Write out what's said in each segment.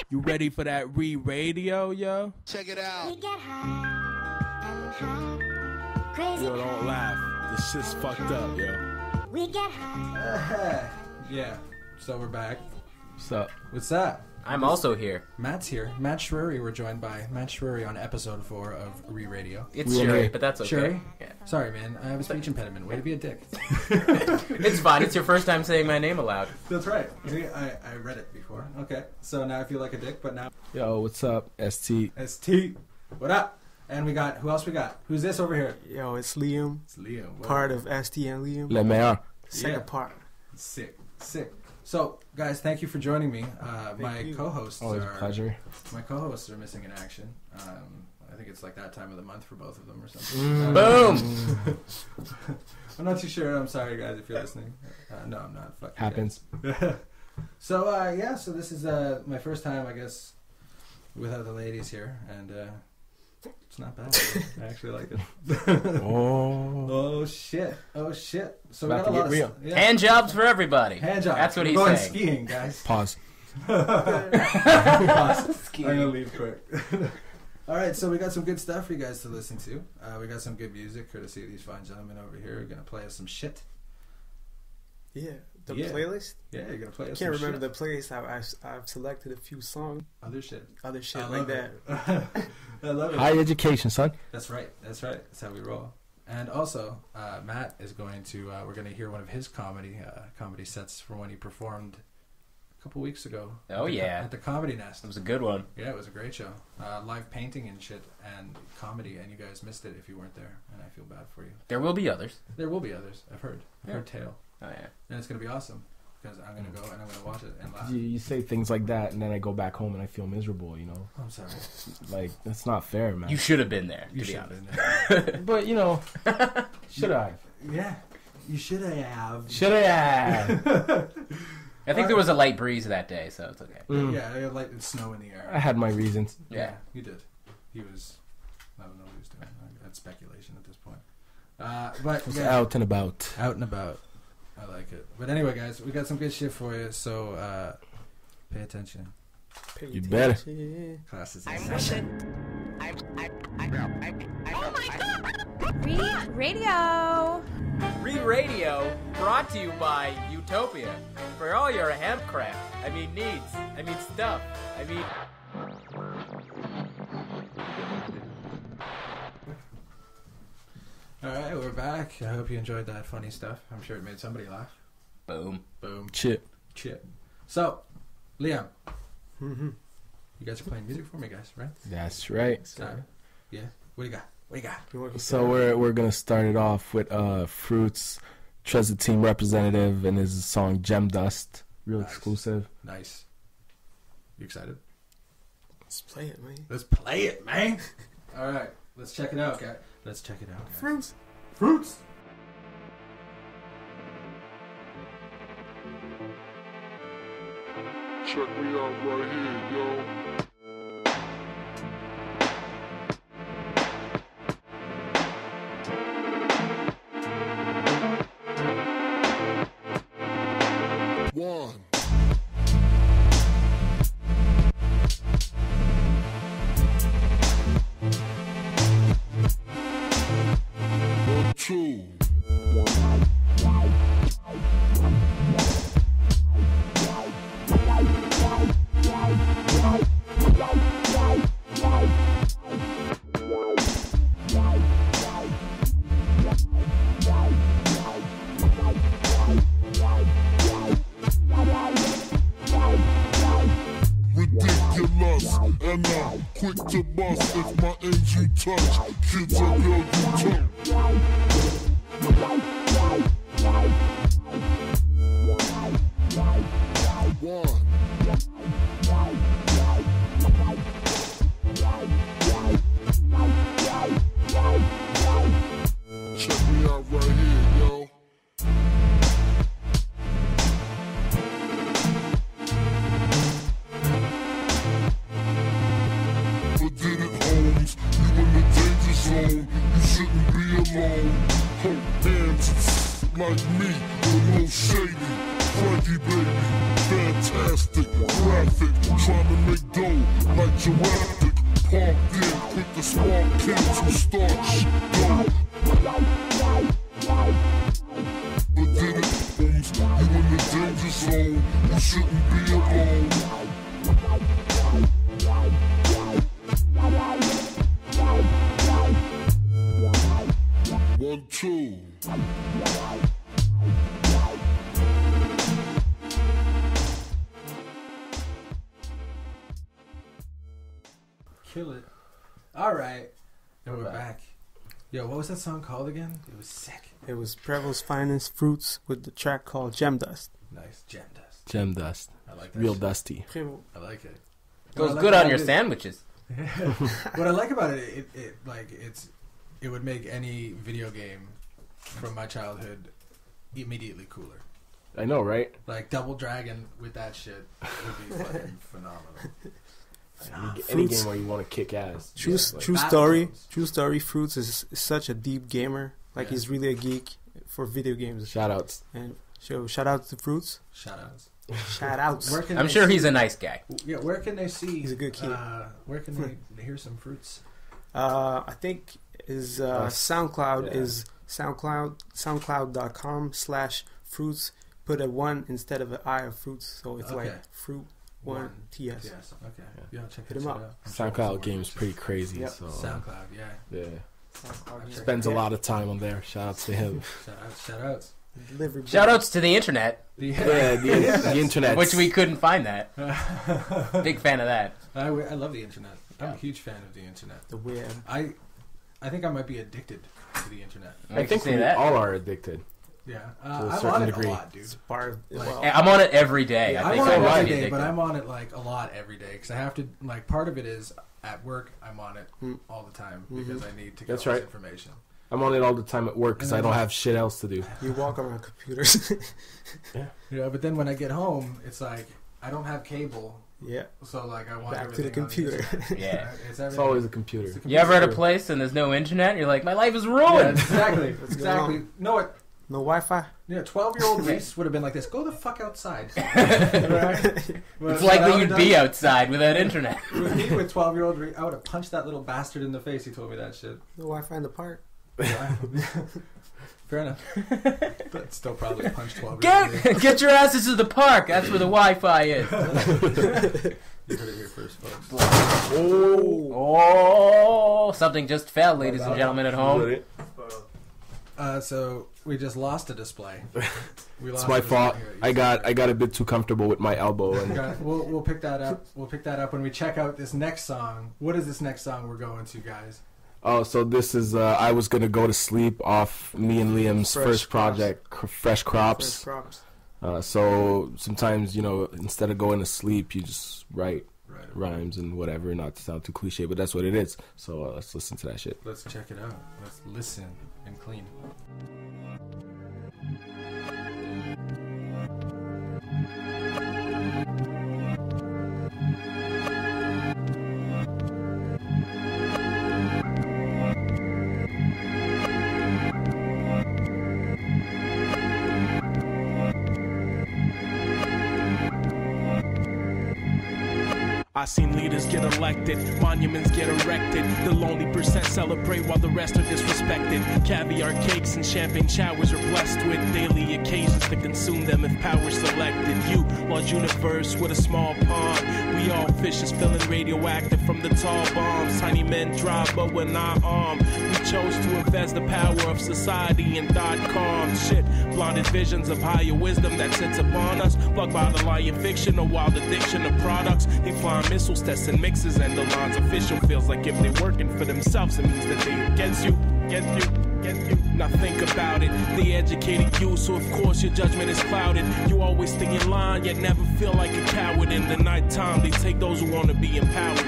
You ready for that re-radio, yo? Check it out. We get high and high, crazy. Yo, don't laugh. This shit's fucked up, yo. We get high. Yeah, so we're back. What's up? What's up? I'm also here. Matt's here. Matt Shury. We're joined by Matt Shury on episode 4 of Re-Radio. It's Shury, but that's okay. Shury? Yeah. Sorry, man. I have a speech impediment. Way to be a dick. It's fine. It's your first time saying my name aloud. That's right. I read it before. Okay. So now I feel like a dick, but now... Yo, what's up? ST. ST. What up? And we got... Who else we got? Who's this over here? Yo, it's Liam. It's Liam. What Part up? of ST and Liam. Le meilleur. Second part. Sick. So, guys, thank you for joining me. My co-hosts Always a pleasure. My co-hosts are missing in action. I think it's like that time of the month for both of them or something. Boom! I'm not too sure. I'm sorry, guys, if you're listening. No, I'm not. Fuck you Happens. guys. So this is my first time, I guess, without the ladies here, and it's not bad. I actually like it. Oh shit! So we About got to a lot get of real. yeah. Hand jobs for everybody. Hand jobs. That's what We're he's going saying. skiing, guys. Pause. I'm gonna leave quick. All right, so we got some good stuff for you guys to listen to. We got some good music, courtesy of these fine gentlemen over here. We're gonna play us some shit. Yeah, the Yeah. playlist. Yeah, you're gonna play I us can't some remember shit. the playlist. I've selected a few songs, Other shit. other shit I like love that. it. I love it. Higher education, son. That's right. That's how we roll. And also, Matt is going to. We're going to hear one of his comedy sets from when he performed a couple weeks ago. Oh, yeah. At the Comedy Nest. It was a good one. Yeah, it was a great show. Live painting and shit and comedy, and you guys missed it if you weren't there, and I feel bad for you. There will be others. There will be others. I've heard tale, Oh, yeah. and it's going to be awesome because I'm going to go and I'm going to watch it and laugh. You say things like that, and then I go back home and I feel miserable, you know? I'm sorry. Like, that's not fair, man. You should have been there, You to be should honest. have been there. But, you know, should I? Yeah, you should have. Should I? I think there was a light breeze that day, so it's okay. Yeah, I had light and snow in the air. I had my reasons. Yeah. You did. He was. I don't know what he was doing. That's speculation at this point. But It's yeah, out and about. out and about. I like it. But anyway, guys, we got some good shit for you. So pay attention. Pay You better. attention. Class is in session. Radio. Re-Radio brought to you by Utopia. For all your hemp crap. Stuff. All right, we're back. I hope you enjoyed that funny stuff. I'm sure it made somebody laugh. Boom. Boom. Chip. Chip. So, Liam, Mhm. you guys are playing music for me, guys, right? That's right. Yeah. What do you got? You want to So we're gonna start it off with Fruits, Treasure Team representative, and his song Gem Dust, real Nice. exclusive. Nice. You excited? Let's play it, man. Let's play it, man. All right, let's check it out, guys. Let's check it out, guys. Fruits. Fruits. Check me out right here, yo. One. Two. Ridiculous, and I'm quick to bust if my ends you touch. Kids are girl you touch. One. Check me out right here, yo. But did it, Holmes? You in the danger zone. You shouldn't be alone. Hold hands like me, a little shady. Frankie baby, fantastic. plastic, graphic, trying to make dough like Jurassic. Parked in, quick to spark kids who start shit, yo. But did it, Holmes, you in the danger zone, you shouldn't be alone. 1, 2. Kill it. All right. And we're back. Yo, what was that song called again? It was sick. It was Prevo's Finest Fruits with the track called Gem Dust. Nice. Gem Dust. Gem dust. I like that Real shit. dusty. Prevo. I like it. Goes What I good like on your about it- sandwiches. What I like about it, it would make any video game from my childhood immediately cooler. I know, right? Like Double Dragon with that shit would be fucking phenomenal. Any Fruits. game where you want to kick ass. True, Yeah, like true Battletoads. story. True story. Fruits is such a deep gamer. Like Yeah. he's really a geek for video games. Shout outs. And so shout out to Fruits. Shout outs. Shout outs. Where can I'm they sure see- he's a nice guy. Yeah, where can they see? He's a good kid. Where can they hear some fruits? I think his SoundCloud is soundcloud.com/fruits. Put a 1 instead of an I of fruits, so it's Okay. like fruit 1 TS. Yes. Okay. Yeah, check Hit that him shit up. out. I'm sure SoundCloud it's game's pretty crazy. Yep. So SoundCloud, yeah. yeah, SoundCloud. spends a lot of time on there. Shout outs to him. Shout outs. Delivery boy. Shout outs to the internet, Yeah, the internet. which we couldn't find that. Big fan of that. I love the internet. I'm Yeah. a huge fan of the internet. The web. I think I might be addicted to the internet. I think we all are addicted. Yeah, a I'm certain on it degree. a lot, dude. It's part of Like- well, I'm on it every day. Yeah, I I'm think on I it might every be day, addicted. but I'm on it like a lot every day because I have to. Like, part of it is at work. I'm on it all the time because I need to get That's all right. this information. I'm on it all the time at work because I don't have shit else to do. you walk around computers. Yeah, but then when I get home, it's like I don't have cable, yeah. so like I want Back to the everything on computer. internet. Yeah. It's It's always a computer. It's a You ever at a computer. place and there's no internet? You're like, my life is Yeah, ruined. exactly. going Exactly. No, it. No Wi-Fi. Yeah, 12-year-old Reese would have been like this. Go the fuck outside. Right? It's likely you'd be outside without internet. With me, with 12-year-old Reese, I would have punched that little bastard in the face. He told me that shit. No Wi-Fi in the park. Fair enough. But still probably punched 12-year-old Reese. Get your asses to the park. That's where the Wi-Fi is. You heard it here first, folks. Oh, something just fell, ladies and gentlemen at home. So we just lost a display. It's my fault. I got a bit too comfortable with my elbow. And We'll pick that up. We'll pick that up when we check out this next song. What is this next song we're going to, guys? oh, so this is I Was Gonna Go to Sleep off me and Liam's Fresh first Crops. project, Fresh Crops. First crops. So sometimes, instead of going to sleep, you just write Right. rhymes and whatever, not to sound too cliche, but that's what it is. So let's listen to that shit. Let's check it out. Let's listen and clean. I seen leaders get elected, monuments get erected. The lonely percent celebrate while the rest are disrespected. Caviar cakes and champagne showers are blessed with daily occasions to consume them if power selected. You, large universe with a small pond. We all fishes feeling radioactive from the tall bombs. Tiny men drive, but we're not armed. We chose to invest the power of society in .com. Shit, blinded visions of higher wisdom that sits upon us. Plugged by the lying fiction, a wild addiction of products. They flying missiles, testing mixes, and the lines official feels like if they're working for themselves, it means that they against you. Now think about it. They educated you, so of course your judgment is clouded. You always stay in line, yet never feel like a coward. In the nighttime, they take those who want to be empowered.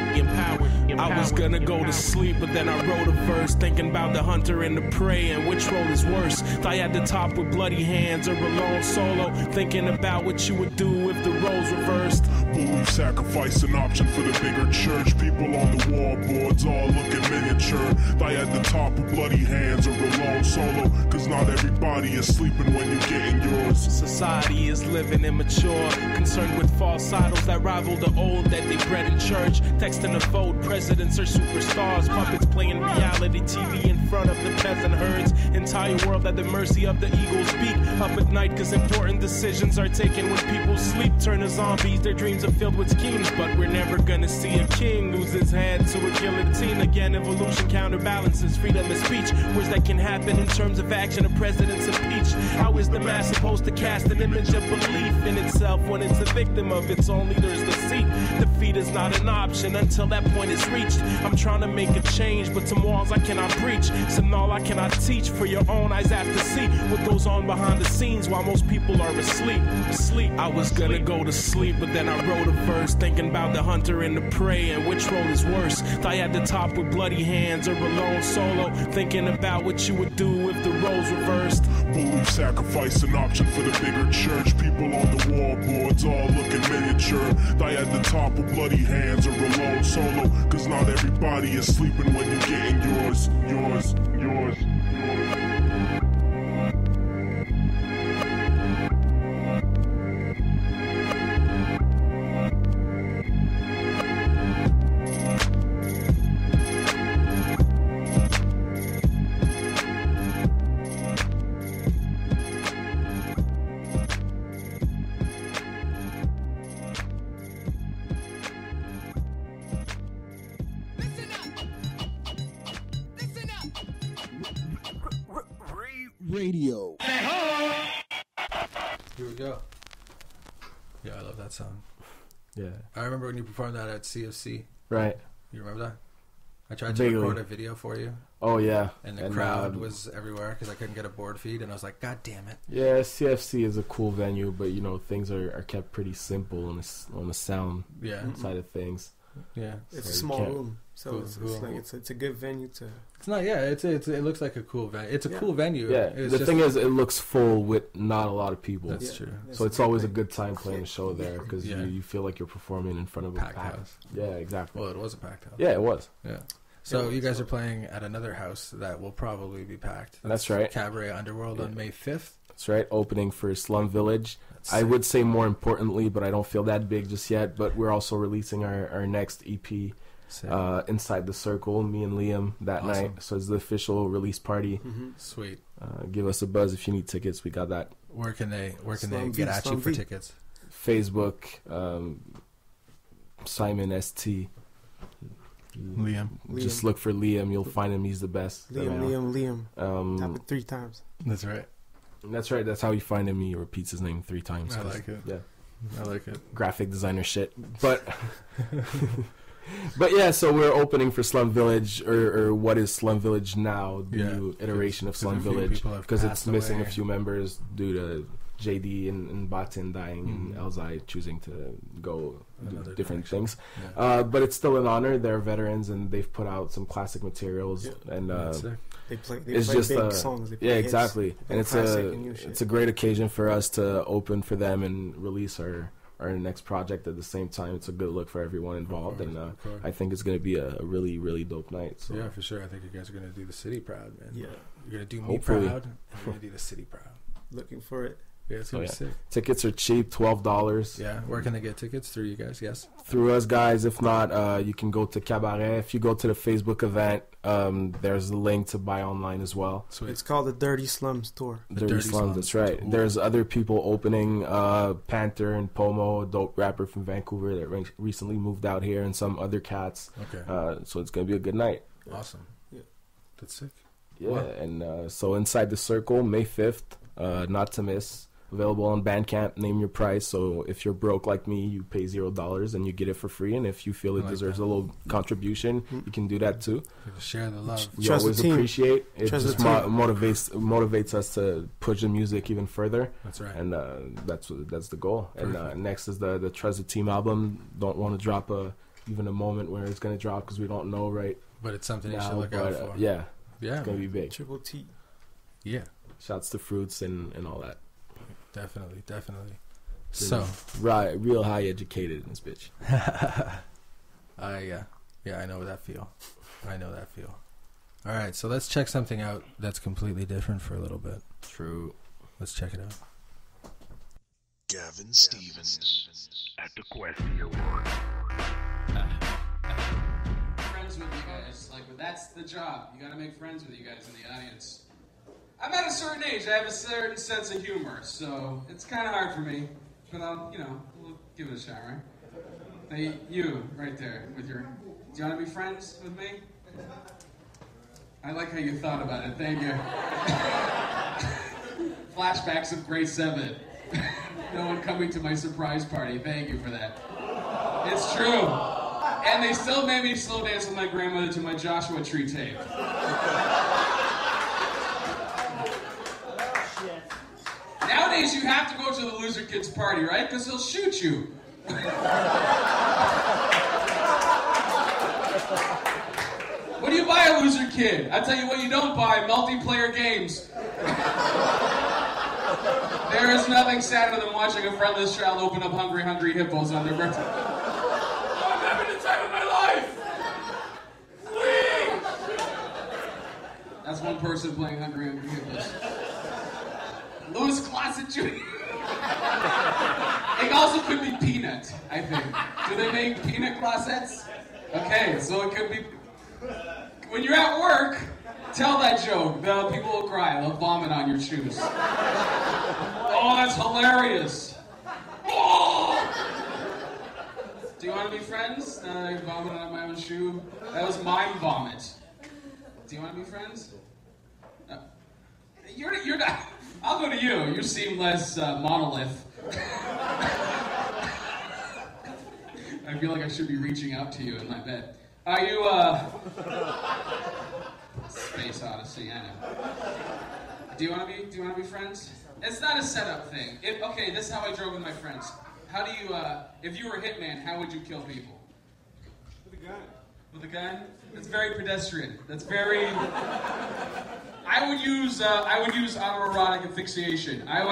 I was gonna go to sleep, but then I wrote a verse, thinking about the hunter and the prey and which role is worse. Die at the top with bloody hands or alone solo, thinking about what you would do if the roles reversed. Bullshit, sacrifice an option for the bigger church. People on the wallboards all looking miniature. Die at the top with bloody hands or alone solo. Cause not everybody is sleeping when you getting yours. Society is living immature, concerned with false idols that rival the old that they bred in church. Texting to vote, presidents are superstars, puppets playing reality TV in front of the peasant herds. Entire world at the mercy of the eagles beak. Up at night cause important decisions are taken when people sleep. Turn to zombies, their dreams are filled with schemes. But we're never gonna see a king lose his head to a guillotine. Again, evolution counterbalances freedom of speech. Words that can happen in terms of action, a president's impeached. How is the mass supposed to cast an image of belief in itself when it's a victim of its own leader's deceit? Defeat is not an option until that point is reached. I'm trying to make a change, but some walls I cannot breach. Some all I cannot teach. For your own eyes have to see what goes on behind the scenes while most people are asleep. I was gonna go to sleep, but then I wrote a verse thinking about the hunter and the prey and which role is worse. Die at the top with bloody hands or alone solo, thinking about what you would do if the roles reversed. Believe sacrifice an option for the bigger church. People on the wallboards all looking miniature. Die at the top with bloody hands or alone solo. Cause not everybody is sleeping when you getting yours. Radio. Here we go. Yeah, I love that song. Yeah. I remember when you performed that at CFC. Right. You remember that? I tried to Vaguely. record a video for you, Oh, yeah. and the crowd was everywhere because I couldn't get a board feed, and I was like, God damn it. Yeah, CFC is a cool venue, but, things are kept pretty simple on the sound Yeah. side of things. Yeah. It's a So you small can't- room, so it's a good venue to. It's not, yeah, it looks like a cool venue. It's a cool venue. Yeah, It's the just- thing is, it looks full with not a lot of people. That's true. So it's always a good time playing a show there because Yeah. you feel like you're performing in front of a Packed packed house. Yeah, exactly. Well, it was a packed house. Yeah, it was. Yeah. So you guys are playing at another house that will probably be packed. That's right. Cabaret Underworld on May 5th. That's right. Opening for Slum Village. That's I sick. would say more importantly, but I don't feel that big just yet. But we're also releasing our next EP, Sick. Inside the Circle, me and Liam that Awesome. night. So it's the official release party. Sweet. Give us a buzz if you need tickets. We got that. Where can they Slum get V, at you Slum for V. tickets? Facebook, Simon ST. Liam. Just look for Liam. You'll find him. He's the best. Liam. Tap it 3 times. That's right. That's right. That's how you find him. He repeats his name 3 times. I like it. Yeah. I like it. Graphic designer shit. But but yeah, so we're opening for Slum Village, or what is Slum Village now, the Yeah, new iteration of 'cause Slum a few Village, people have because it's passed missing away. a few members due to JD and Batin dying and Elzai choosing to go do Another different direction. things. Yeah. But it's still an honor. They're veterans and they've put out some classic materials. Yeah. And That's sick. They play it's big just songs. They play yeah, hits. exactly. They And it's classic and new shit. it's a great occasion for us to open for them and release our next project at the same time. It's a good look for everyone involved, course, and of course. I think it's going to be a really, really dope night. So Yeah, for sure. I think you guys are going to do the city proud, man. Yeah. You're going to do me Hopefully. proud, and you're going to do the city proud. Looking for it. Yeah, it's going to be sick. tickets are cheap, $12. Yeah, where can they get tickets? Through you guys, yes? Through us guys. If not, you can go to Cabaret. If you go to the Facebook event, there's a link to buy online as well. Sweet. It's called the Dirty Slum Store. Dirty Slums, that's right. Ooh. There's other people opening, Panther and Pomo, a dope rapper from Vancouver that recently moved out here, and some other cats. Okay. So it's going to be a good night. Awesome. Yeah. That's sick. Yeah, Wow. and so Inside the Circle, May 5th, not to miss. Available on Bandcamp, name your price. So if you're broke like me, you pay $0 and you get it for free. And if you feel it I like deserves that. a little contribution, you can do that too. Share the love. We Trust always the team. appreciate it. Trust Just the team. motivates us to push the music even further. That's right. And that's the goal. And next is the Trust the Team album. Don't want to drop even a moment where it's gonna drop because we don't know right But it's something you should now. look out But for. yeah, Yeah. it's gonna be big. Triple T. Yeah. Shouts to Fruits and all that. Definitely. So, right, real high educated in this bitch. Yeah, I know that feel. All right, so let's check something out that's completely different for a little bit. True. Let's check it out. Gavin Stevens at the Question. Friends with you guys. Like, that's the job. You gotta make friends with you guys in the audience. I'm at a certain age. I have a certain sense of humor, so it's kind of hard for me. But we'll give it a shot, right? Hey, you, right there, with your... Do you want to be friends with me? I like how you thought about it. Thank you. Flashbacks of grade 7. No one coming to my surprise party. Thank you for that. It's true. And they still made me slow dance with my grandmother to my Joshua Tree tape. Nowadays, you have to go to the loser kid's party, right? Because he'll shoot you. What do you buy a loser kid? I tell you what you don't buy, multiplayer games. There is nothing sadder than watching a friendless child open up Hungry Hungry Hippos on their birthday. I'm having the time of my life! Please! That's one person playing Hungry Hungry Hippos. Louis Classic Jr. It also could be Peanut, I think. Do they make peanut closets? Okay, so it could be... When you're at work, tell that joke. The people will cry. They'll vomit on your shoes. Oh, that's hilarious. Oh! Do you want to be friends? I vomited on my own shoe. That was mime vomit. Do you want to be friends? You're not... I'll go to you. You seem less monolith. I feel like I should be reaching out to you in my bed. Are you, Space Odyssey, I know. Do you want to be friends? It's not a setup thing. Okay, this is how I drove with my friends. How do you, if you were a hitman, how would you kill people? With a gun. With a gun? That's very pedestrian. That's very... I would use autoerotic asphyxiation. I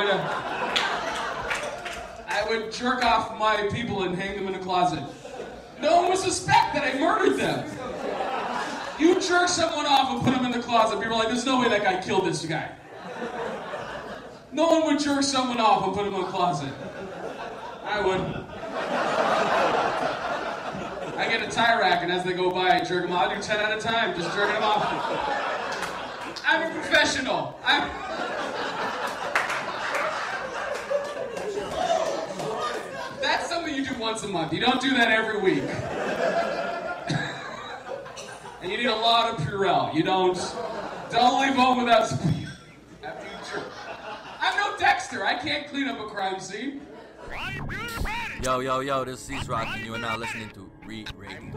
would jerk off my people and hang them in a closet. No one would suspect that I murdered them. You jerk someone off and put them in the closet. People are like, there's no way that guy killed this guy. No one would jerk someone off and put him in the closet. I would. I get a tie rack, and as they go by, I jerk them off. I do 10 at a time, just jerking them off. I'm a professional. That's something you do once a month. You don't do that every week. And you need a lot of Purell. You don't leave home without some after you jerk. I'm no Dexter. I can't clean up a crime scene. Yo, this is Cease Rock, and you are now listening to Read Radio.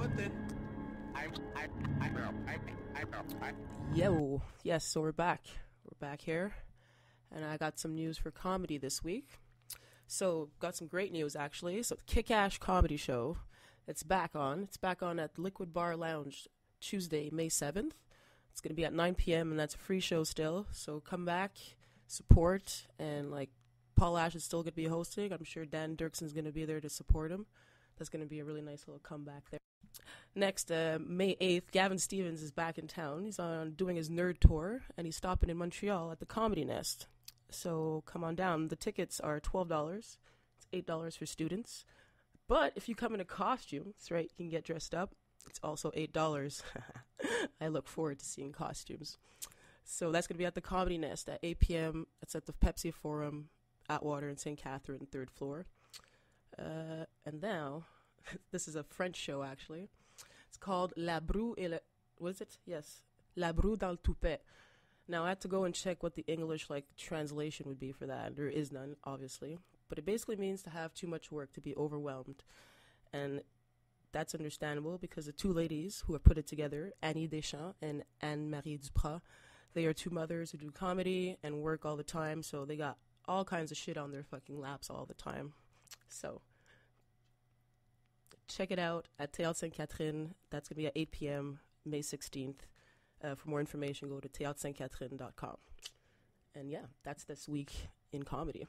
Yo, yes, so we're back. We're back here, and I got some news for comedy this week. So, got some great news, actually. So, the Kick-Ash Comedy Show, it's back on. It's back on at Liquid Bar Lounge Tuesday, May 7th. It's going to be at 9 p.m., and that's a free show still. So, come back, support, and, Paul Ash is still going to be hosting. I'm sure Dan Dirkson's going to be there to support him. That's going to be a really nice little comeback there. Next, May 8th, Gavin Stevens is back in town. He's doing his nerd tour, and he's stopping in Montreal at the Comedy Nest. So come on down. The tickets are $12. It's $8 for students. But if you come in a costume, that's right, you can get dressed up. It's also $8. I look forward to seeing costumes. So that's going to be at the Comedy Nest at 8 p.m. It's at the Pepsi Forum, Atwater in St. Catherine, 3rd floor. And now, this is a French show, actually. It's called La Broue et le... What is it? Yes. La Broue dans le Toupet. Now, I had to go and check what the English, translation would be for that. There is none, obviously. But it basically means to have too much work, to be overwhelmed. And that's understandable because the two ladies who have put it together, Annie Deschamps and Anne-Marie Duprat, they are two mothers who do comedy and work all the time, so they got all kinds of shit on their fucking laps all the time. So, check it out at Théâtre St. Catherine. That's going to be at 8 p.m., May 16th. For more information, go to theatresaintcatherine.com. And yeah, that's this week in comedy.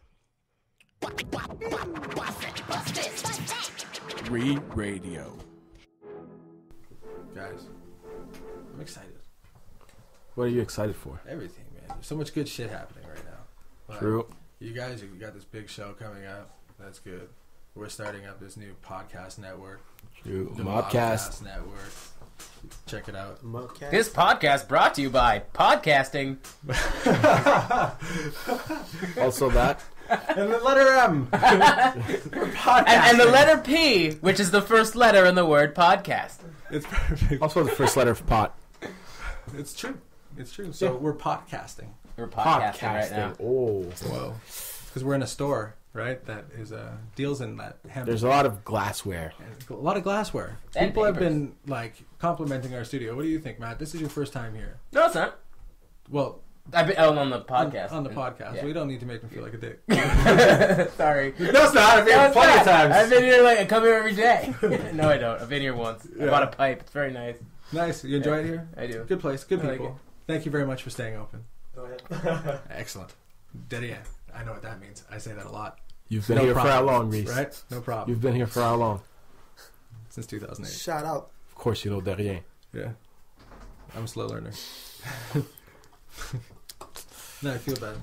Re Radio. Guys, I'm excited. What are you excited for? Everything, man. There's so much good shit happening right now. Like, True. You guys, you got this big show coming up. That's good. We're starting up this new podcast network. True. The Modcast. Network. Check it out. Modcast. This podcast brought to you by podcasting. Also that. And the letter M. And the letter P, which is the first letter in the word podcast. It's perfect. Also the first letter of pot. It's true. It's true. So Yeah. we're podcasting. We're podcasting right now. Oh. Whoa. Because we're in a store, right? That is deals in that hemp. There's a lot of glassware. A lot of glassware. And People have papers. been like complimenting our studio. What do you think, Matt? This is your first time here. No, it's not. Well, I've been on the podcast. On the podcast. Yeah. We don't need to make me feel like a dick. Sorry. No, it's not. I've been here plenty of times. I've been here I come here every day. No, I don't. I've been here once. I Yeah. bought a pipe. It's very nice. Nice. You enjoy it here? I do. Good place. Good I like people. it. Thank you very much for staying open. Go ahead. Excellent. Derrière. I know what that means. I say that a lot. You've been No here for problem. how long, Reese? Right? No problem. You've been here for how long? Since 2008. Shout out. Of course you know derrière. Yeah. I'm a slow learner. No, I feel bad.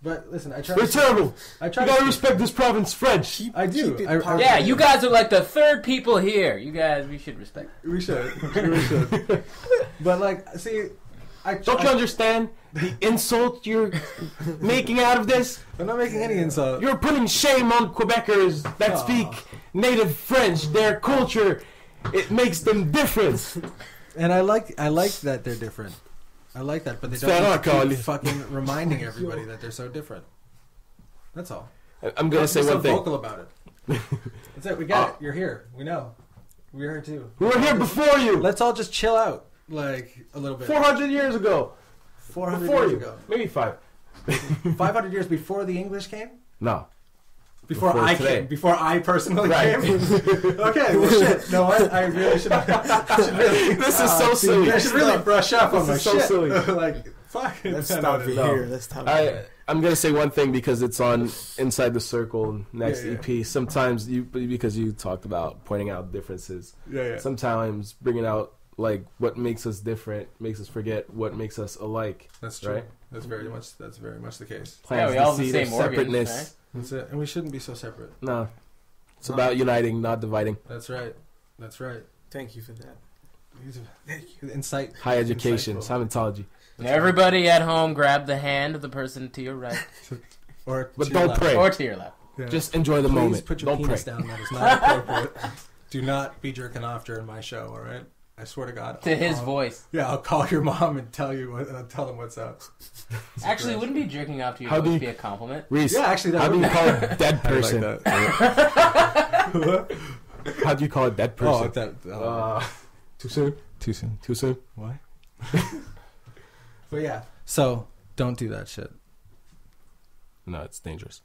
But listen, I try. We're terrible. I try. You gotta to respect this province French. I do. keep it Yeah, you guys are like the third people here. You guys, we should respect. We should. We should. But like, see, Don't you understand the insult you're making out of this? I'm not making any insult. You're putting shame on Quebecers that speak native French. Their culture, it makes them different. And I like that they're different. I like that, but they Fair enough, don't Carly. keep fucking reminding everybody that they're so different. That's all. I'm gonna say Be one so thing. vocal about it. That's it. We got it. You're here. We know. We're here too. We were here before you. Let's all just chill out, like a little bit. 400 years ago. 400 Before years you. ago. Maybe 5. 500 years before the English came. No. Before I today. came. Before I personally Right. came. Okay. Well, shit. No, I really should. This is so silly. I should really brush up on my This is so shit. silly. Like, fuck. Let's No, stop no, it no. here. Let's stop it here. I'm gonna say one thing because it's on Inside the Circle next Yeah, yeah. EP. Sometimes because you talked about pointing out differences. Yeah. Sometimes bringing out like what makes us different makes us forget what makes us alike. That's true. Right? That's very much the case. Plants we all the have the seed of same organs, separateness. right? That's it. And we shouldn't be so separate. No, it's about uniting, not dividing. That's right. That's right. Thank you for that. Thank you. Insight. High education, Insightful. Scientology. Now everybody at home, grab the hand of the person to your right Or But to your don't left. pray. or to your left. Yeah. Just enjoy the Please moment. put your Don't penis pray. down. That is not appropriate. Do not be jerking off during my show. All right. I swear to God. To his I'll- voice. Yeah, I'll call your mom and tell them what's up. Actually, wouldn't be jerking off to your How do voice you- be a compliment? Reese, Yeah, actually, that how do would you be- call a dead I like person? that. How do you call a dead person? Too soon? Too soon. Too soon? Why? But yeah. So don't do that shit. No, it's dangerous.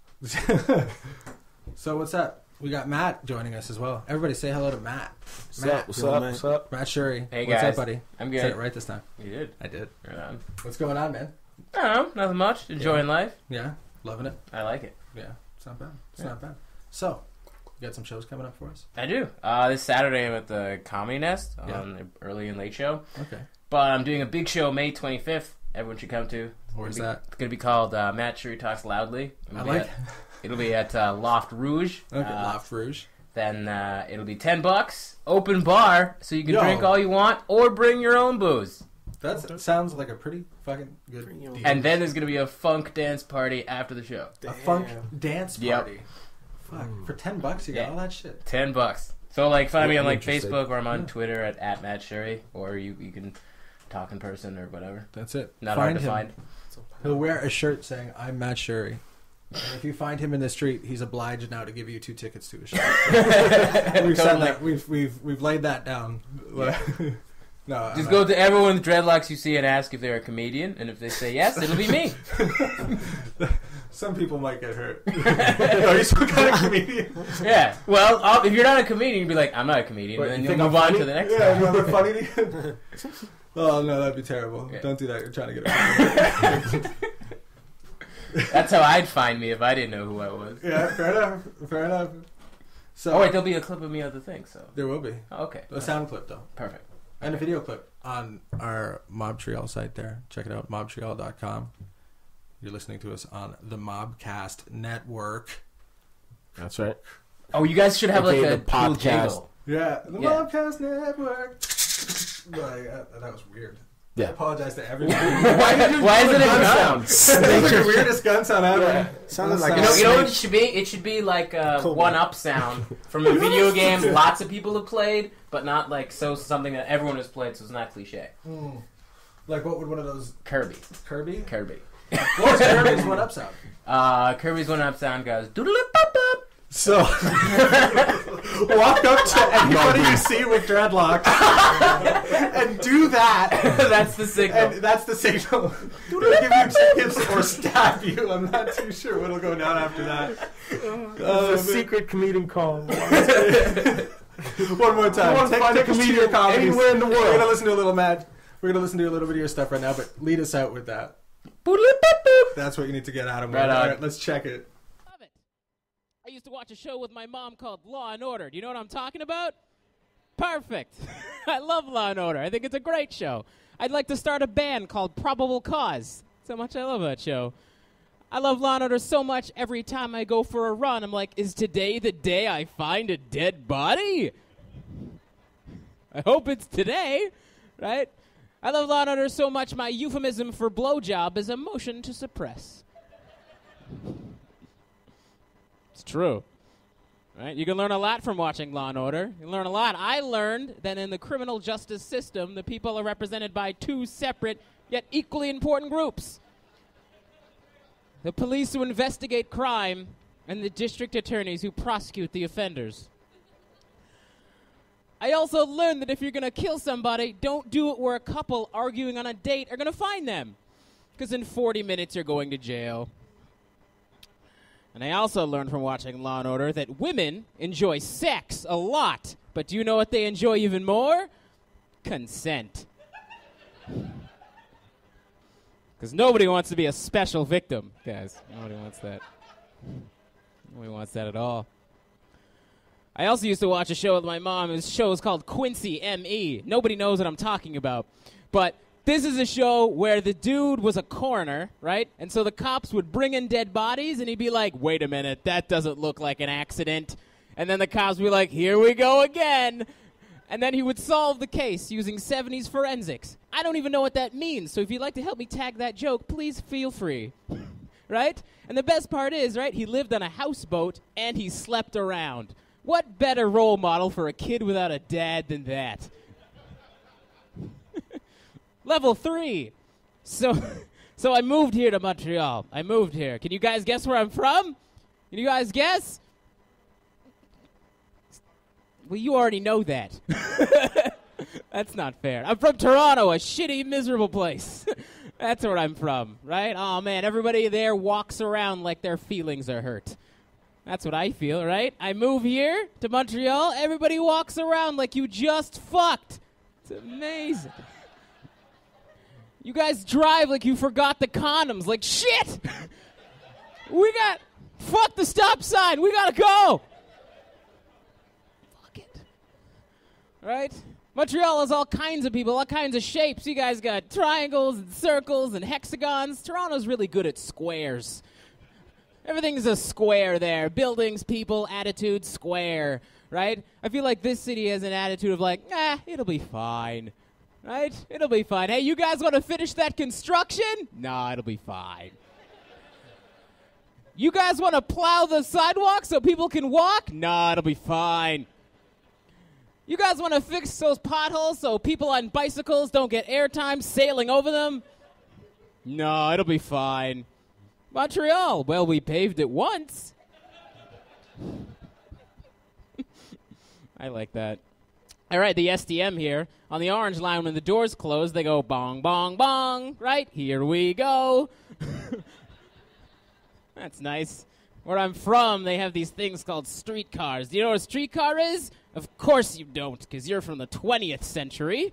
So what's up? We got Matt joining us as well. Everybody say hello to Matt. What's Matt. up? What's up? What's up? Matt Shury. Hey, What's guys. up, buddy? I'm Said good. it right this time. You did. I did. Right on. What's going on, man? I don't know. Nothing much. Enjoying life. Yeah, loving it. I like it. Yeah, it's not bad. It's Yeah. not bad. So, you got some shows coming up for us? I do. This Saturday I'm at the Comedy Nest on Yeah. the early and late show. Okay. But I'm doing a big show May 25th. Everyone should come to. Where's It'll be- that? It's going to be called Matt Shury Talks Loudly. I like. It'll be at Loft Rouge. Okay, Loft Rouge. Then it'll be $10. Open bar, so you can Yo. drink all you want or bring your own booze. That sounds like a pretty fucking good deal. And then there's going to be a funk dance party after the show. A funk dance Yep. party. Fuck. For $10 you got Yeah. all that shit. $10. So like find me on like Interesting. Facebook or I'm on Yeah. Twitter at Matt Shury, or you can talk in person or whatever. That's it. Not Find hard to him. find. He'll wear a shirt saying, I'm Matt Shury. And if you find him in the street, he's obliged now to give you 2 tickets to a show. We've said Totally. that. We've laid that down. No, Just go to everyone with dreadlocks you see and ask if they're a comedian, and if they say yes, it'll be me. Some people might get hurt. Are you some kind of comedian? Yeah. Well, if you're not a comedian, you'd be like, I'm not a comedian, Wait, and you then think you'll I'm move on funny? to the next Yeah, guy. you know, funny to you? Oh no, that'd be terrible. Yeah. Don't do that. You're trying to get That's how I'd find me if I didn't know who I was. Yeah, fair enough. Fair enough. So, oh wait, there'll be a clip of me of the thing. So there will be. Oh, okay. A sound clip though. Perfect. And a video clip on our Montreal site there. Check it out, mobtrial.com. You're listening to us on the Mobcast Network. That's right. Oh, you guys should have Okay, like a the cool podcast. jingle. Yeah, the Yeah. Mobcast Network. That was weird. I Yeah. apologize to everybody. Why is it a gun sound? That's like the weirdest gun sound ever. Yeah. Sounded like You know what it should be? It should be like a Cool. one-up sound from a video game lots of people have played, but not like something that everyone has played, so it's not cliche. Like what would one of those... Kirby. Kirby? Kirby. What was Kirby's one-up sound? Kirby's one-up sound goes doodle-up-up-up. So, walk up to anybody you see with dreadlocks and do that. That's the signal. And that's the signal. They'll give you tickets or stab you. I'm not too sure what'll go down after that. It's a secret comedian call. One more time. You want to find a us to your comedian comedies. anywhere in the world. We're gonna listen to a little We're gonna listen to a little bit of your stuff right now, but lead us out with that. That's what you need to get out of me. Right on. All right, let's check it. Love it. I used to watch a show with my mom called Law and Order. Do you know what I'm talking about? Perfect. I love Law and Order. I think it's a great show. I'd like to start a band called Probable Cause. So much I love that show. I love Law and Order so much, every time I go for a run, I'm like, is today the day I find a dead body? I hope it's today, right? I love Law and Order so much, my euphemism for blowjob is a motion to suppress. It's true. Right? You can learn a lot from watching Law and Order. You can learn a lot. I learned that in the criminal justice system, the people are represented by two separate yet equally important groups. The police who investigate crime and the district attorneys who prosecute the offenders. I also learned that if you're going to kill somebody, don't do it where a couple arguing on a date are going to find them. Because in 40 minutes you're going to jail. And I also learned from watching Law & Order that women enjoy sex a lot. But do you know what they enjoy even more? Consent. Because nobody wants to be a special victim, guys. Nobody wants that. Nobody wants that at all. I also used to watch a show with my mom. This show is called Quincy M.E. Nobody knows what I'm talking about. But this is a show where the dude was a coroner, right? And so the cops would bring in dead bodies, and he'd be like, wait a minute, that doesn't look like an accident. And then the cops would be like, here we go again. And then he would solve the case using 70s forensics. I don't even know what that means, so if you'd like to help me tag that joke, please feel free. Right? And the best part is, right, he lived on a houseboat, and he slept around. What better role model for a kid without a dad than that? Level 3. So I moved here to Montreal. I moved here. Can you guys guess where I'm from? Can you guys guess? Well, you already know that. That's not fair. I'm from Toronto, a shitty, miserable place. That's where I'm from, right? Oh, man, everybody there walks around like their feelings are hurt. That's what I feel, right? I move here to Montreal. Everybody walks around like you just fucked. It's amazing. You guys drive like you forgot the condoms. Like, shit! Fuck the stop sign. We gotta go. Fuck it. Right? Montreal has all kinds of people, all kinds of shapes. You guys got triangles and circles and hexagons. Toronto's really good at squares. Everything's a square there. Buildings, people, attitude, square. Right? I feel like this city has an attitude of like, it'll be fine. Right? It'll be fine. Hey, you guys want to finish that construction? Nah, it'll be fine. You guys want to plow the sidewalk so people can walk? Nah, it'll be fine. You guys want to fix those potholes so people on bicycles don't get airtime sailing over them? No, it'll be fine. Montreal, well, we paved it once. I like that. All right, the STM here. On the orange line, when the doors close, they go bong, bong, bong. Right? Here we go. That's nice. Where I'm from, they have these things called streetcars. Do you know what a streetcar is? Of course you don't, because you're from the 20th century.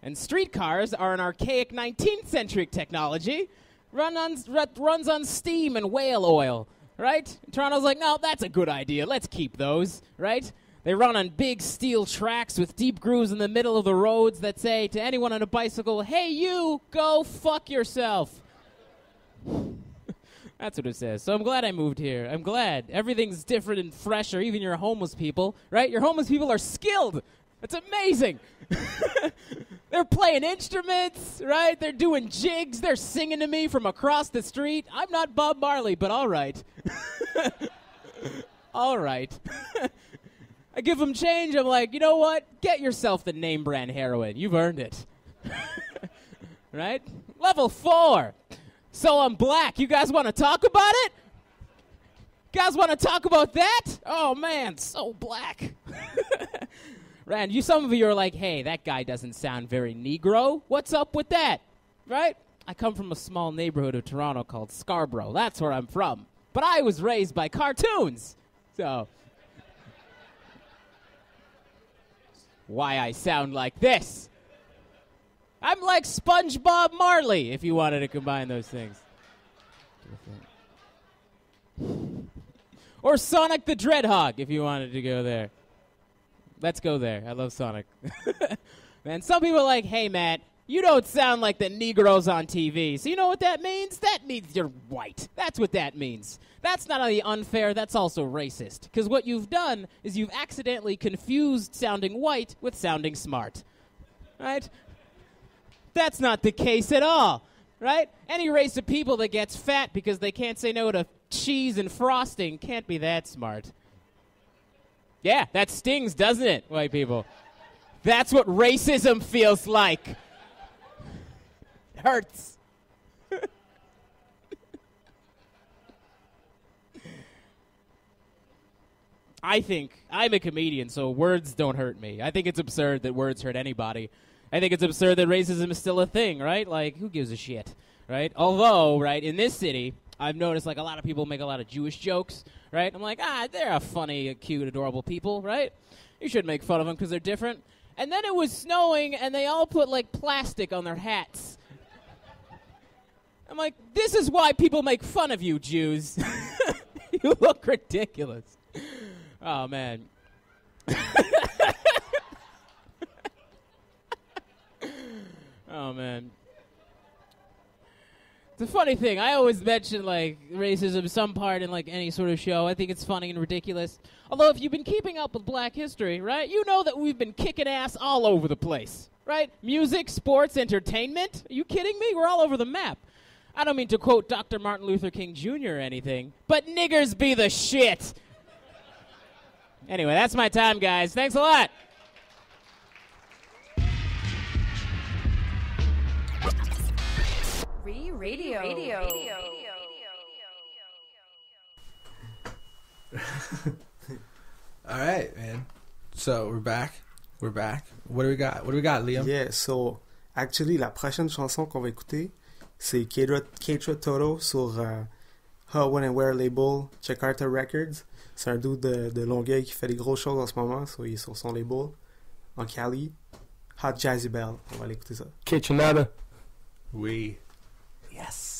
And streetcars are an archaic 19th century technology runs on steam and whale oil, right? Toronto's like, no, that's a good idea. Let's keep those, right? They run on big steel tracks with deep grooves in the middle of the roads that say to anyone on a bicycle, hey, you, go fuck yourself. That's what it says. So I'm glad I moved here. I'm glad. Everything's different and fresher, even your homeless people, right? Your homeless people are skilled. That's amazing. They're playing instruments, right? They're doing jigs. They're singing to me from across the street. I'm not Bob Marley, but all right. All right. I give them change. I'm like, you know what? Get yourself the name brand heroin. You've earned it. Right? Level 4. So I'm black. You guys want to talk about it? Guys want to talk about that? Oh, man, so black. Rand, some of you are like, hey, that guy doesn't sound very Negro. What's up with that? Right? I come from a small neighborhood of Toronto called Scarborough. That's where I'm from. But I was raised by cartoons. So, why I sound like this? I'm like SpongeBob Marley, if you wanted to combine those things. Or Sonic the Dreadhog, if you wanted to go there. Let's go there. I love Sonic. Man, some people are like, hey, Matt, you don't sound like the Negroes on TV. So you know what that means? That means you're white. That's what that means. That's not only unfair, that's also racist. Because what you've done is you've accidentally confused sounding white with sounding smart. Right? That's not the case at all. Right? Any race of people that gets fat because they can't say no to cheese and frosting can't be that smart. Yeah, that stings, doesn't it, white people? That's what racism feels like. It hurts. I think I'm a comedian, so words don't hurt me. I think it's absurd that words hurt anybody. I think it's absurd that racism is still a thing, right? Like, who gives a shit, right? Although, right, in this city, I've noticed, like, a lot of people make a lot of Jewish jokes, right? I'm like, they're a funny, cute, adorable people, right? You should make fun of them because they're different. And then it was snowing, and they all put, like, plastic on their hats. I'm like, this is why people make fun of you, Jews. You look ridiculous. Oh, man. Oh, man. It's a funny thing. I always mention, like, racism some part in, like, any sort of show. I think it's funny and ridiculous. Although, if you've been keeping up with black history, right, you know that we've been kicking ass all over the place, right? Music, sports, entertainment. Are you kidding me? We're all over the map. I don't mean to quote Dr. Martin Luther King Jr. or anything, but niggers be the shit. Anyway, that's my time, guys. Thanks a lot. Radio. All right, man. So we're back. What do we got, Liam? Yeah, so actually la prochaine chanson qu'on va écouter, c'est Keitra Toto sur How When and Where label Jakarta Records. C'est un dude de Longueuil qui fait des grosses choses en ce moment, so il est sur son label en Cali. Hot Jazzy Bell. On va aller écouter ça. Kitchenada. Oui. Yes.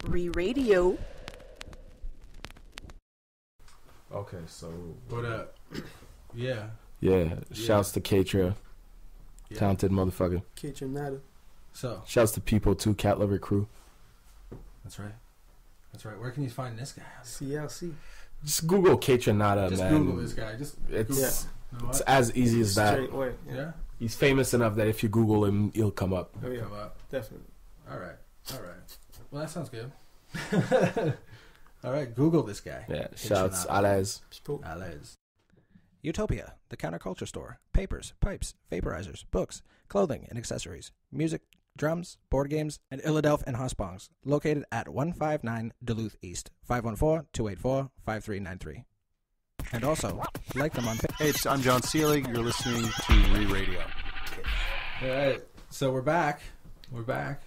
Radio. Okay, so What up? Yeah. yeah, shouts to Katra, talented motherfucker. Keitra Nada. So Shouts to people too, Cat Lover Crew. that's right. That's right. Where can you find this guy? CLC. Just Google Katra Nada, Just man. Google this guy. Just It's Google. You know it's what? as easy as that. Straight away. Yeah. He's famous enough that if you Google him, he'll come up. Oh, yeah. Come up. Definitely. All right. All right. Well, that sounds good. All right. Google this guy. Yeah, Katra shouts Nada. Alez. Alez. Utopia, the counterculture store. Papers, pipes, vaporizers, books, clothing and accessories, music, drums, board games, and Philadelphia and Hospongs. Located at 159 Duluth East, 514-284-5393. And also, like them on Hey, I'm John Seelig. You're listening to Re-Radio. All right. So we're back. We're back.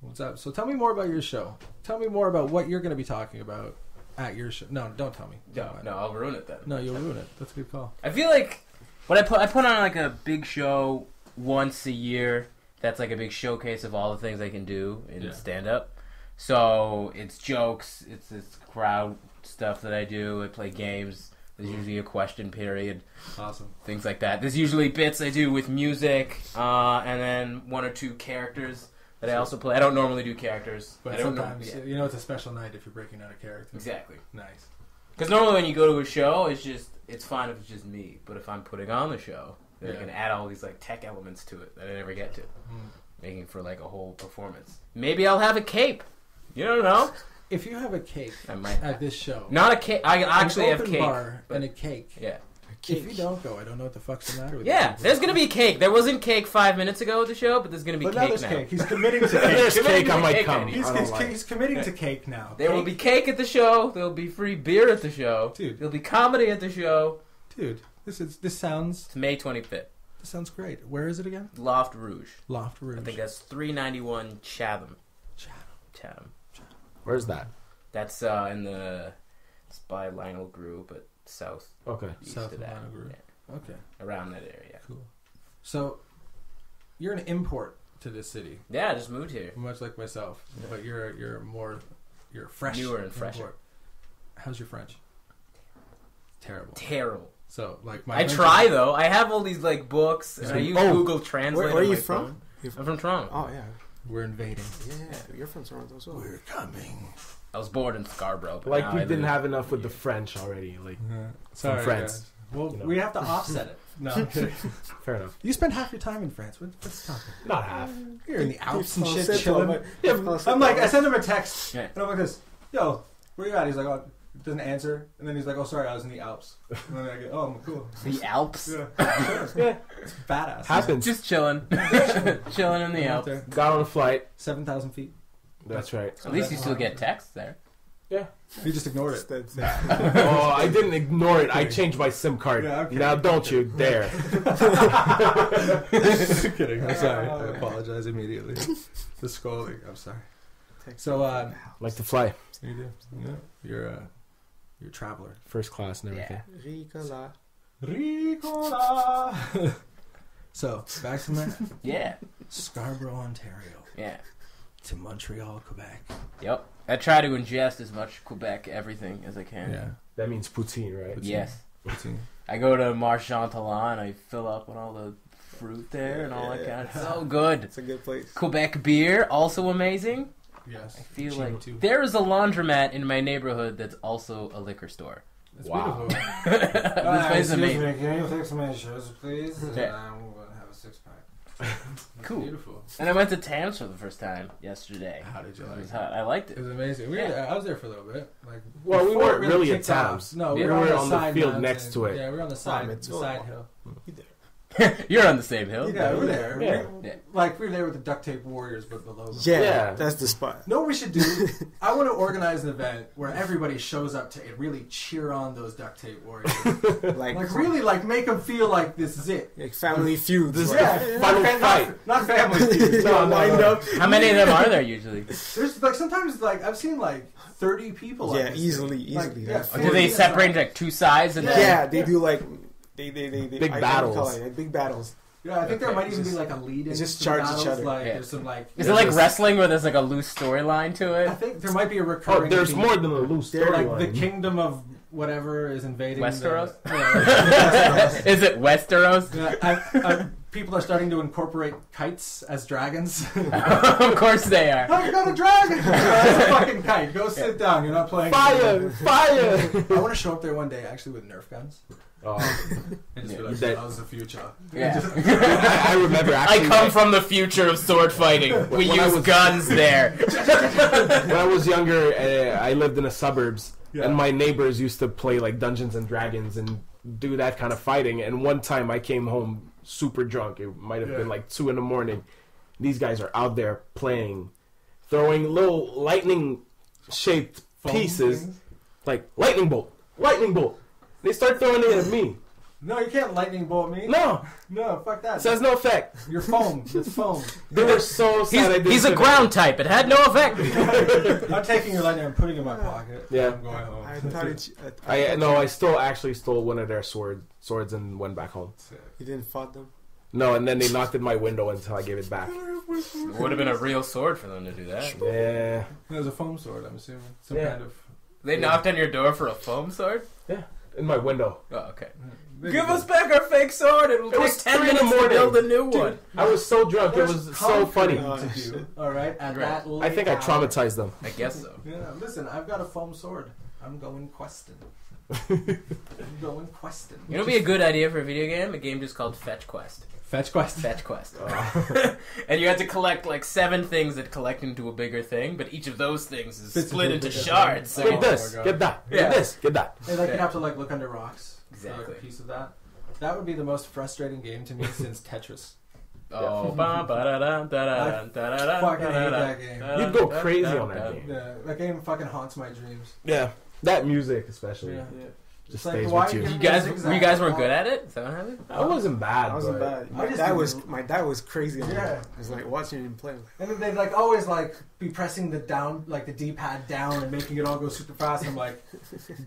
What's up? So tell me more about your show. Tell me more about what you're going to be talking about at your show. No, don't tell me. No, I'll ruin it then. No, you'll ruin it. That's a good call. I feel like when I put on like a big show once a year. That's like a big showcase of all the things I can do in stand up. So it's jokes, it's crowd stuff that I do. I play games. There's usually a question period. Awesome. Things like that. There's usually bits I do with music, and then one or two characters that I also play. I don't normally do characters. But I don't sometimes, you know, it's a special night if you're breaking out a character. Exactly. Nice. Because normally when you go to a show, it's fine if it's just me. But if I'm putting on the show, then I can add all these like tech elements to it that I never get to, making for like a whole performance. Maybe I'll have a cape. You don't know. If you have a cake I might at this show, not a cake. I actually an have open cake. bar but and a cake. Yeah. If you don't go, I don't know what the fuck's the matter with you. Yeah, there's gonna be cake. There wasn't cake 5 minutes ago at the show, but there's gonna be But now cake there's now. cake. He's committing to cake. There's cake, I to might cake, come. Eddie. He's committing to cake now. There will be cake at the show. There will be free beer at the show. Dude. There'll be comedy at the show. Dude, this sounds. It's May 25th. This sounds great. Where is it again? Loft Rouge. Loft Rouge. I think that's 391 Chatham. Chatham. Where's that? That's it's by Lionel Group, but south. Okay. East South of of that. Lionel Group. Yeah. Okay. Around that area. Cool. So, you're an import to this city. Yeah, I just moved here. Much like myself, but you're fresh, Newer and fresher. import. How's your French? Terrible. Terrible. So, like my I French try is- though. I have all these like books, and I use Google Translate. Where on are you my from? phone. I'm from Toronto. Oh, yeah. We're invading. Yeah, you're from Toronto as well. We're coming. I was born in Scarborough. But Like now we I didn't live- have enough with the French already. Like Sorry, from France. guys. Well, You know. we have to offset it. No, I'm kidding. Fair enough. You spend half your time in France. What's talking? Not half. You're in the Alps and Français, shit, chilling. but- Yeah, Français, I'm like, but- I send him a text, Yeah. and I'm like this, yo, where you at? He's like, oh, doesn't answer, and then he's like, oh, sorry, I was in the Alps. And then I go, oh, cool. The Alps. Yeah, yeah, it's badass. Happens. Just chilling, chilling in the Alps. Got on a flight. 7,000 feet. That's right. At least you still get texts there. Yeah. You just ignored it. Oh, I didn't ignore it. I changed my SIM card. Yeah, okay. Now don't you dare. Kidding. I'm sorry. I apologize immediately. The scrolling. I'm sorry. So, Like to fly. you do. Yeah. You're a traveler. First class and everything. Ricola. Ricola. So, back to Matt. Yeah. Scarborough, Ontario. Yeah. To Montreal, Quebec. Yep. I try to ingest as much Quebec everything as I can. Yeah. That means poutine, right? Yes. Poutine. I go to Marchantalon and I fill up on all the fruit there and all that kind of so good. It's a good place. Quebec beer, also amazing. Yes. I feel Cheap like too. there is a laundromat in my neighborhood that's also a liquor store. That's Wow. beautiful. This place is amazing. Can you fix my shoes, please? Yeah. I'm going to have a 6-pack. Cool. Beautiful. And I went to Tams for the first time yesterday. How did you It like was it? hot. I liked It it. was amazing. I was there for a little bit. Like, Well, we before weren't it really at kicked off. Tams. No, We we were were on the side field mountain. next to it. Yeah, we were on the side hill. You're on the same hill. Yeah, we're there. Yeah. Like, we were there with the Duct Tape Warriors, but below them. Yeah, that's the spot. No, what we should do? I want to organize an event where everybody shows up to really cheer on those Duct Tape Warriors. like really, like, make them feel like this is it. Like Family Feud. Final fight. Not Family Feud. No, Lined up. How many of them are there usually? There's like sometimes like I've seen like 30 people. Yeah, at this easily. thing. Like, yeah, Do they separate into like two sides? And Yeah, they do like they Big I battles. call it, big battles. Yeah, I think there might even be like a lead. It's just charge each other. Like, Yeah. there's some like. Is it like wrestling where there's like a loose storyline to I it? think there might be a recurring. There's theme. more than a loose They're like the storyline. kingdom of whatever is invading Westeros? Westeros. Is it Westeros? Yeah, people are starting to incorporate kites as dragons. Of course they are. Oh, you got a dragon! That's a fucking kite. Go sit down. You're not playing. Fire! Fire! I want to show up there one day actually with Nerf guns. Oh. And just be Yeah, like, that- that was the future. Yeah. I remember actually. I come from the future of sword fighting. We When I use was- guns there. When I was younger, I lived in the suburbs, Yeah. and my neighbors used to play like Dungeons and Dragons and do that kind of fighting. And one time I came home super drunk. It might have been like 2 a.m. These guys are out there playing, throwing little lightning-shaped pieces, like lightning bolt. They start throwing it at me. No, you can't lightning bolt me. No, No, fuck that. it has no effect. You're foam. It's foam. They were so sad. I didn't He's a finish. ground type. It had no effect. I'm taking your lightning and putting it in my pocket. Yeah. I'm going home. I thought it. I still actually stole one of their swords and went back home. You didn't fight them. No, and then they knocked at my window until I gave it back. It would have been a real sword for them to do that. Yeah. It was a foam sword, I'm assuming. Some Yeah. kind of. They knocked on your door for a foam sword? In my window. Oh, okay. Give us back our fake sword. It'll It take was 10 3 in the minutes to morning. build a new one. I was so drunk. It There's was so funny. conquering to do, all right, at that I think I late hour. traumatized them. I guess so. Yeah, listen, I've got a foam sword. I'm going questing. I'm going questing. You know, what'd be a good idea for a video game? A game just called Fetch Quest. Fetch quest. Fetch Quest. And you had to collect like 7 things that collect into a bigger thing, but each of those things is Fits split into a into bigger shards. thing. So Get this. my God. Get that. Yeah. Get this. Get that. And like Yeah. you have to like look under rocks. For, like, Exactly. a piece of that. That would be the most frustrating game to me since Tetris. Oh, ba ba da da da da da da da. Fucking hate that game. You'd go crazy on that game. Yeah, that game fucking haunts my dreams. Yeah. That music, especially. Yeah. Just It's like, stays why with you. you- You guys weren't Zigzag. good at it? Is that what happened? I wasn't bad. I wasn't but- bad. My dad was crazy. On Yeah. it. I was like watching him play. And then they'd like always like be pressing the down, like the D-pad down and making it all go super fast. I'm like,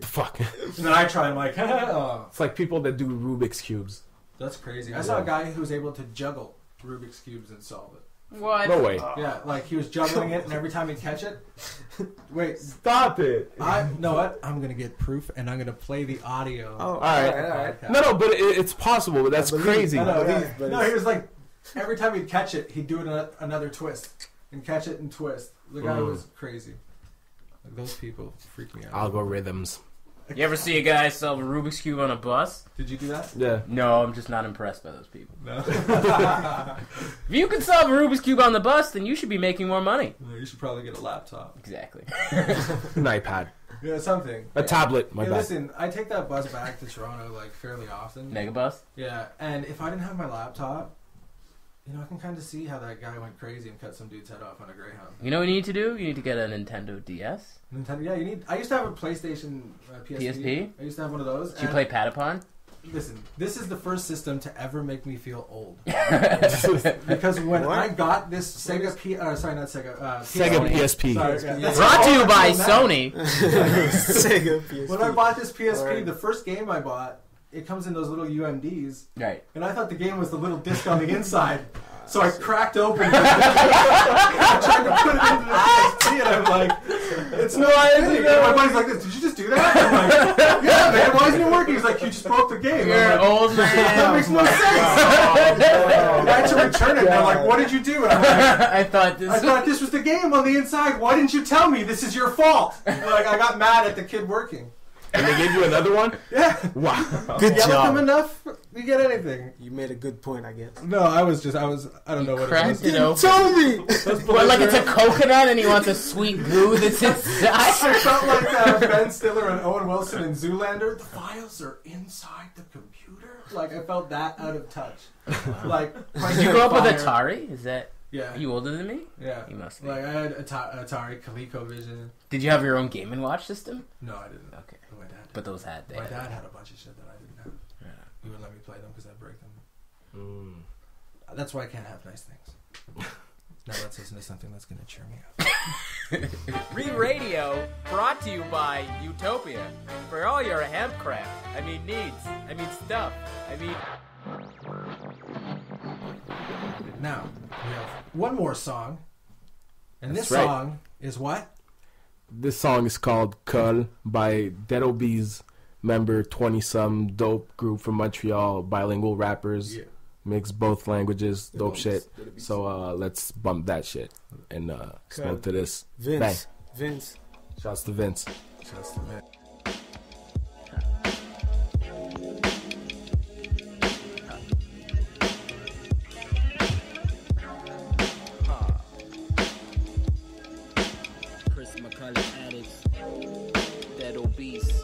Fuck. and then I try. I'm like, oh, It's like people that do Rubik's cubes. that's crazy. I saw a guy who was able to juggle Rubik's cubes and solve it. What? No way. Yeah, like he was juggling it, and every time he'd catch it, wait, Stop it. I know what? I'm gonna get proof, and I'm gonna play the audio. Oh, All right. No, but it's possible. But that's crazy. I know, believe, yeah. but No, it's- he was like, every time he'd catch it, he'd do another twist, and catch it and twist. The guy was crazy. Like, those people freak me out. Algorithms. You ever see a guy solve a Rubik's Cube on a bus? Did you do that? Yeah. No, I'm just not impressed by those people. No. If you can solve a Rubik's Cube on the bus, then you should be making more money. You should probably get a laptop. Exactly. An iPad. Yeah, something. A tablet. My Yeah, bad. listen, I take that bus back to Toronto like fairly often. Megabus? Yeah, and if I didn't have my laptop, you know, I can kind of see how that guy went crazy and cut some dude's head off on a Greyhound. You know what you need to do? You need to get a Nintendo DS. Nintendo, yeah, you need. I used to have a PlayStation PSP. PSP? I used to have one of those. Did you and play Patapon? listen, this is the first system to ever make me feel old. Because when I got this Sega Sega PSP. Brought to you by Sony. Sega PSP. When I bought this PSP, the first game I bought, it comes in those little UMDs. Right. And I thought the game was the little disc on the inside. So I cracked open I tried to put it into the PSP and I'm like, it's not working. And my buddy's like this, did you just do that? I'm like, yeah man, why isn't it working? He's like, you just broke the game. You're an old man. That makes no sense. I had to return it and they're like, what did you do? And I'm like, I thought this was the game on the inside. Why didn't you tell me? This is your fault. Like, I got mad at the kid working. And they gave you another one? Yeah. Wow. Good Yell job. at them enough, you get anything. You made a good point, I guess. No, I don't know what it cracked was. it open. Told me! Well, like it's a coconut and he wants a sweet goo that's inside. I felt like Ben Stiller and Owen Wilson in Zoolander. The files are inside the computer. Like, I felt that out of touch. Like, did you grow up with Atari? Is that... Yeah. Are you older than me? Yeah. You must be. Like, I had Atari, ColecoVision. Did you have your own Game & Watch system? No, I didn't. Okay. My dad did. But those had... My dad had a bunch of shit that I didn't have. Yeah. He wouldn't let me play them because I'd break them. That's why I can't have nice things. Now let's listen to something that's going to cheer me up. Re-Radio, brought to you by Utopia. For all your hemp crap. Stuff. Now, we have one more song. And That's this right. song is what? This song is called Cull by Dead Ob's member 20-some dope group from Montreal, bilingual rappers. Yeah. Mix both languages, dope Obes. shit. So let's bump that shit and smoke to this. Vince. Bang. Vince. Shouts to Vince. Shouts to Vince. Dead obese.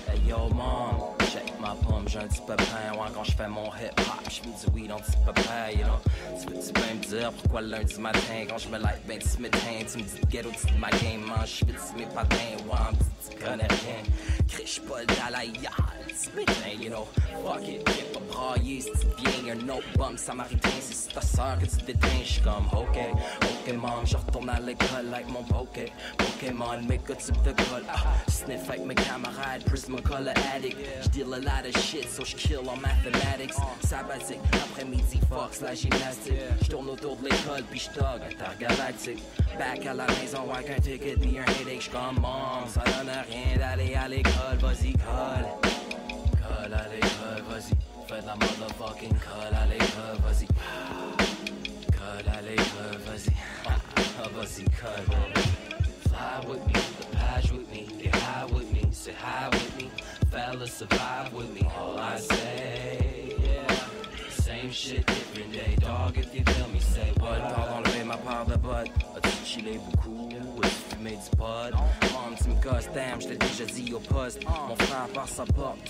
Hey yo mom, check ma pomme, j'ai un petit peu pain. Ouais, quand je fais mon hip-hop, je me dis oui dans petit peu pain, you know. Tu peux bien me dire pourquoi le lundi matin, quand je me like ben tu m'éteins, tu me dis de ghetto, tu dis ma game, mange, je mes patins, ouais, me dis tu connais rien. Criche pas le Dalai, tu m'éteins, you know. Fuck it, viens pas brailler, si tu viens, un autre bum samaritain, si c'est ta soeur que tu déteins, j'suis comme ok, mom, je retourne à l'école avec mon Pokémon, mes gars type de colle, sniff avec mes camarades, Prismacolor addict, j'deal a lot of shit, so j'kill en mathematics, sabbatique, après-midi, fox, la gymnastique, j'tourne autour de l'école, pis j'tog, intergalactique, back à la maison, avec un ticket, pis un headache, j'comme mom, ça donne rien d'aller à l'école, vas-y, colle à l'école, vas-y, fais de la motherfucking colle à l'école, vas-y, colle à l'école, vas-y. Vas-y, cut, fly with me, the patch with me, get high with me, sit high with me, fellas survive with me, all I say, yeah, same shit, different day, dog, if you feel me, say what, t'as enlevé ma part de botte, as-tu chillé beaucoup, as-tu fumé du pod, tu me gosses, damn, j't'ai déjà dit au poste, mon frère par sa porte,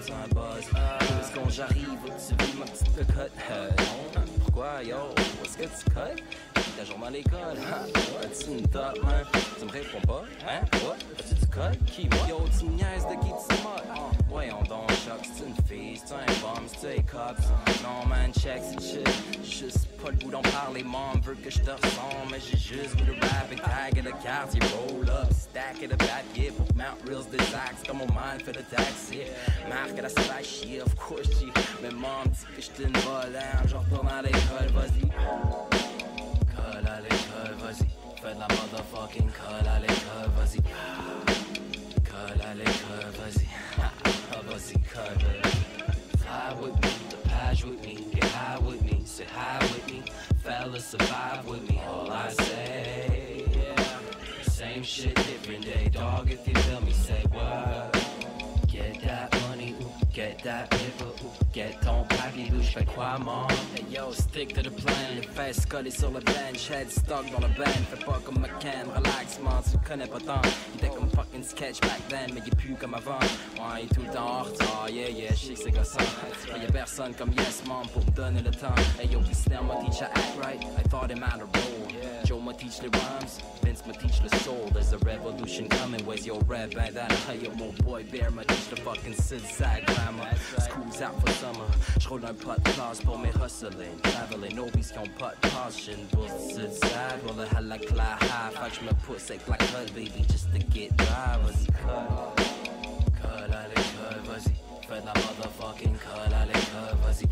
c'est un buzz, où est-ce qu'on j'arrive, tu vis ma petite cocotte, pourquoi, yo, est-ce que tu cut? Ta journée à l'école, as-tu une dot, man? Tu me réponds pas, hein? What? As-tu du code? Qui? Yo, tu me niaises de qui tu modes? Voyons donc, choc, c'est une fille, c'est un bum, c'est un cops. Non, man, check, c'est chill. Juste pas le goût d'en parler, mom veut que je te ressemble, mais j'ai juste goût de rap et tag et de quartier, roll up, stack et de papier pour mount reels des axes, comme mon man fait de taxi. Marque à la slash, yeah, of course, G. Mais mom dit que j'étais une volante, je retourne à l'école, vas-y. Colle à l'école, vas-y. Fais de la motherfucking colle à l'école, vas-y. Colle à l'école, vas-y. Vas-y, colle. Fly with me, the patch with me, get high with me, sit high with me, fellas survive with me, all I say, yeah. Same shit, different day, dog, if you feel me, say what? Get that money, ooh, get that paper, ooh, get ton papier, d'où j'fais quoi, mom? Hey yo, stick to the plan, les fesses collées sur le bench, head stock dans le band, fais pas comme McCann, relax, man, tu le connais pas tant. Il était comme fucking sketch back then, mais il est plus comme avant. Ouais, il est tout le temps en retard, yeah, j'sais que c'est gossant. Mais y'a personne comme Yes, mom, pour me donner le temps. Hey yo, puis snare, my teacher act right, I thought him out of role. Joe ma teach the rhymes, Vince ma teach the soul. There's a revolution coming. Where's your red band? That yo, mon boy Bear ma teach the fucking side grammar. School's out for summer. J'roule un pot de classe pour mes hustling. Traveling, novices qui ont pas de passe. J'suis une bourse de side. Roll a hell like fly high. Fait que j'me pousse avec la colle, baby, just to get by. Vas-y, colle, allez, colle, vas-y. Fais de la motherfucking colle, allez, colle, vas-y.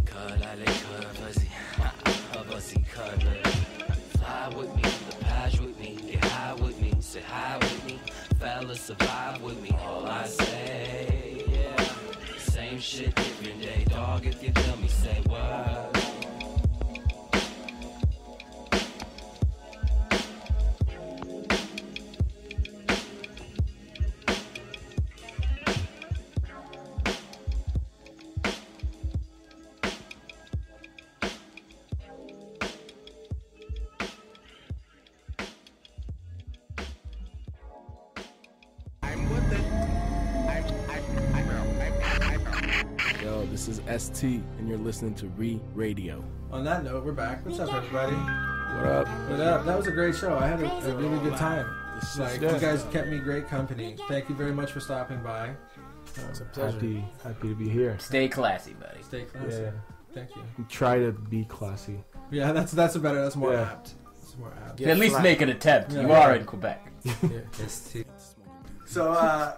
Colle, allez, colle, vas-y. Vas-y, colle. Fly with me, the patch with me, get high with me, say hi with me. Fellas survive with me, all I say, yeah. Same shit, different day, dog, if you tell me, say what. This is ST, and you're listening to Re Radio. On that note, we're back. What's up, everybody? What up? What up? That was a great show. I had a really good time. Like, you guys kept me great company. Thank you very much for stopping by. It's a pleasure. Happy to be here. Stay classy, buddy. Stay classy. Yeah. Thank you. Try to be classy. Yeah, that's more apt. That's more apt. At least make an attempt. You are in Quebec. ST. So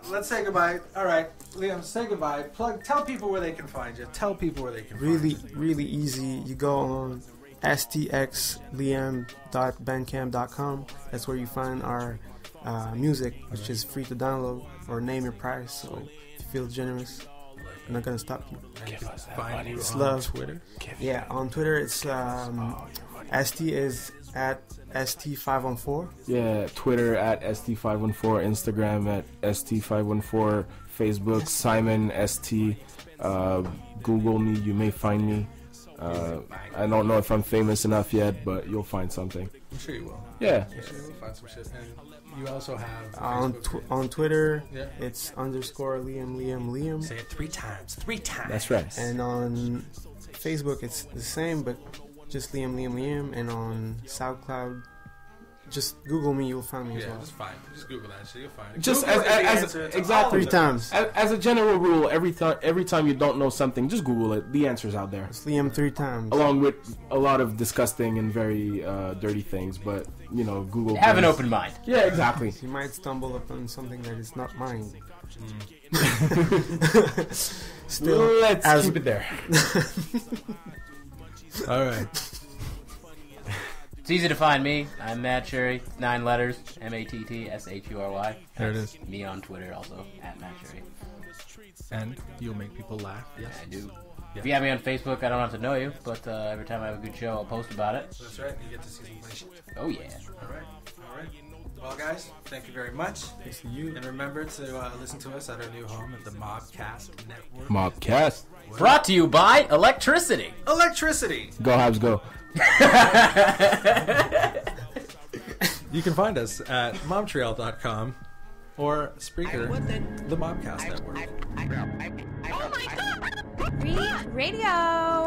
let's say goodbye. All right, Liam, say goodbye. Tell people where they can find you. Tell people where they can find you. Really easy. You go on stxliam.bandcamp.com. That's where you find our music, which is free to download, or name your price. So if you feel generous, I'm not gonna stop you. Find you it's on love. Twitter. Yeah, on Twitter it's ST is at ST514. Yeah, Twitter at ST514, Instagram at ST514, Facebook Simon ST. Google me, you may find me. I don't know if I'm famous enough yet, but you'll find something. I'm sure you will. Yeah. I'm sure you'll find some shit. And you also have on Twitter, it's _Liam. Say it 3 times. 3 times. That's right. And on Facebook, it's the same, but just Liam. And on SoundCloud, just Google me, you'll find me as well. Just find it. Just Google that shit, you'll find it. Just Google as exactly 3 times. As a general rule, every time you don't know something, just Google it. The answer's out there. It's Liam 3 times. Along with a lot of disgusting and very dirty things, but you know, Google. Have an open mind. Yeah, exactly. You might stumble upon something that is not mine. Still, let's keep it there. All right. It's easy to find me. I'm Matt Shury. 9 letters. MATTSHURY. There it is. Me on Twitter also at Matt Shury. And you'll make people laugh. Yes, I do. Yeah. If you have me on Facebook, I don't have to know you, but every time I have a good show, I'll post about it. That's right. You get to see some funny shit. Oh yeah. All right. Well, guys, thank you very much. Thanks to you. And remember to listen to us at our new home at the Mobcast Network. Mobcast. Brought to you by Electricity. Electricity. Go Habs, go. You can find us at momtrail.com or Spreaker, the Mobcast Network. Radio.